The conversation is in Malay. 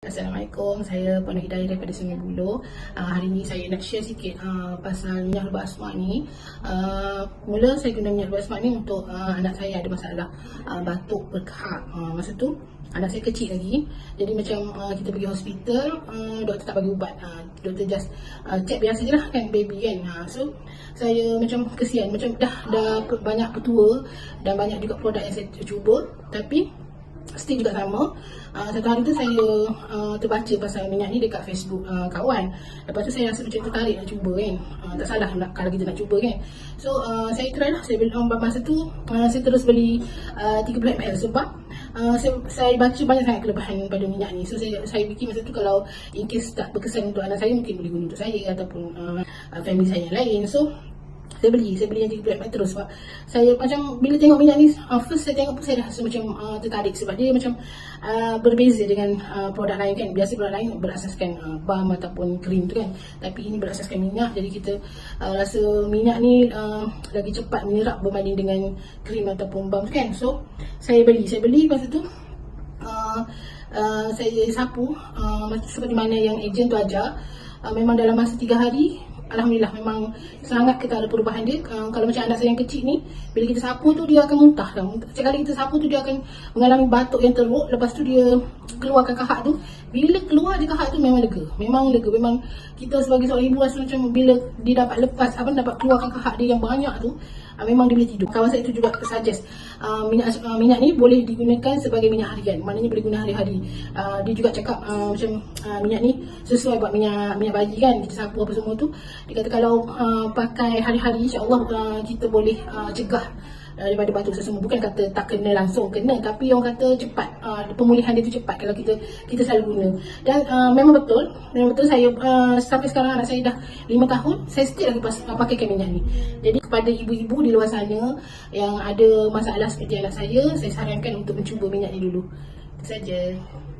Assalamualaikum, saya Puan Hidayah daripada Sungai Buloh. Hari ni saya nak share sikit pasal minyak lubak asma ni. Mula saya guna minyak lubak asma ni untuk anak saya ada masalah batuk, berkehak. Masa tu anak saya kecil lagi. Jadi macam kita pergi hospital, doktor tak bagi ubat. Doktor just check biasa je lah kan, baby kan. So saya macam kesian, macam dah banyak petua dan banyak juga produk yang saya cuba, tapi still juga sama. Satu hari tu saya terbaca pasal minyak ni dekat Facebook kawan. Lepas tu saya rasa macam tertarik nak cuba kan. Tak salah kalau kita nak cuba kan. So saya try lah. Saya beli masa tu saya terus beli 30 ml sebab saya baca banyak sangat kelebihan pada minyak ni. So saya fikir masa tu kalau in case tak berkesan untuk anak saya, mungkin boleh guna untuk saya ataupun family saya yang lain. So saya beli yang 30 ml terus sebab saya macam bila tengok minyak ni, first saya tengok pun saya rasa macam tertarik sebab dia macam berbeza dengan produk lain kan. Biasa produk lain berasaskan balm ataupun krim tu kan, tapi ini berasaskan minyak. Jadi kita rasa minyak ni lagi cepat menyerap berbanding dengan krim ataupun balm kan. So saya beli masa tu saya sapu seperti mana yang ejen tu ajar. Memang dalam masa 3 hari Alhamdulillah memang sangat kita ada perubahan dia. Kalau macam anak saya yang kecil ni, bila kita sapu tu dia akan muntah tau. Setiap kali kita sapu tu dia akan mengalami batuk yang teruk. Lepas tu dia keluarkan kahak tu. Bila keluar je kahak tu memang lega. Memang kita sebagai seorang ibu rasa macam bila dia dapat lepas dapat keluarkan kahak dia yang banyak tu, memang dia boleh tidur. Kawan saya tu juga suggest minyak ni boleh digunakan sebagai minyak harian. Maknanya boleh guna hari-hari. Dia juga cakap macam minyak ni sesuai buat minyak bayi kan. Kita sapu apa semua tu. Dia kata kalau pakai hari-hari, insya-Allah kita boleh cegah daripada batuk semua. Bukan kata tak kena langsung kena, tapi orang kata cepat, pemulihan dia tu cepat kalau kita selalu guna. Dan memang betul saya sampai sekarang anak saya dah 5 tahun, saya still lagi pakaikan minyak ni. Jadi kepada ibu-ibu di luar sana yang ada masalah seperti anak saya sarankan untuk mencuba minyak ni dulu. Itu saja.